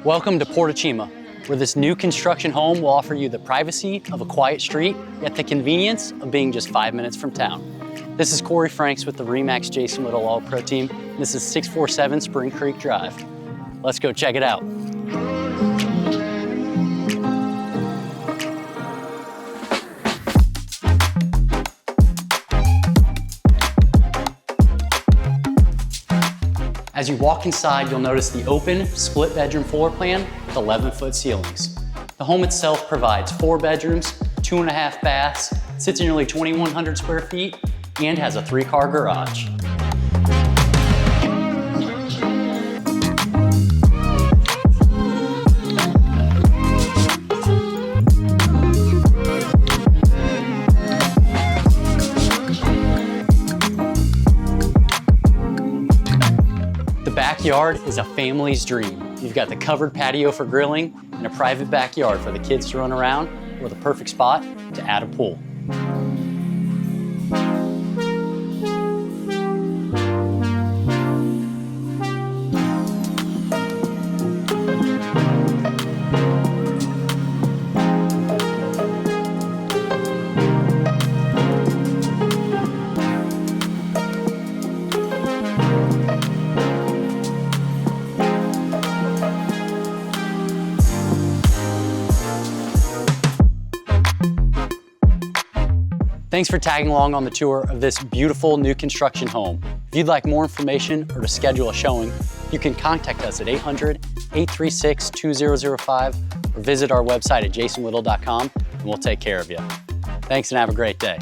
Welcome to Porto Cima, where this new construction home will offer you the privacy of a quiet street, yet the convenience of being just 5 minutes from town. This is Corey Franks with the RE/MAX Jason Little All-Pro team. This is 647 Spring Creek Drive. Let's go check it out. As you walk inside, you'll notice the open, split bedroom floor plan with 11-foot ceilings. The home itself provides 4 bedrooms, 2.5 baths, sits in nearly 2,100 square feet, and has a 3-car garage. The backyard is a family's dream. You've got the covered patio for grilling and a private backyard for the kids to run around, or the perfect spot to add a pool. Thanks for tagging along on the tour of this beautiful new construction home. If you'd like more information or to schedule a showing, you can contact us at 800-836-2005 or visit our website at jasonlittle.com and we'll take care of you. Thanks and have a great day.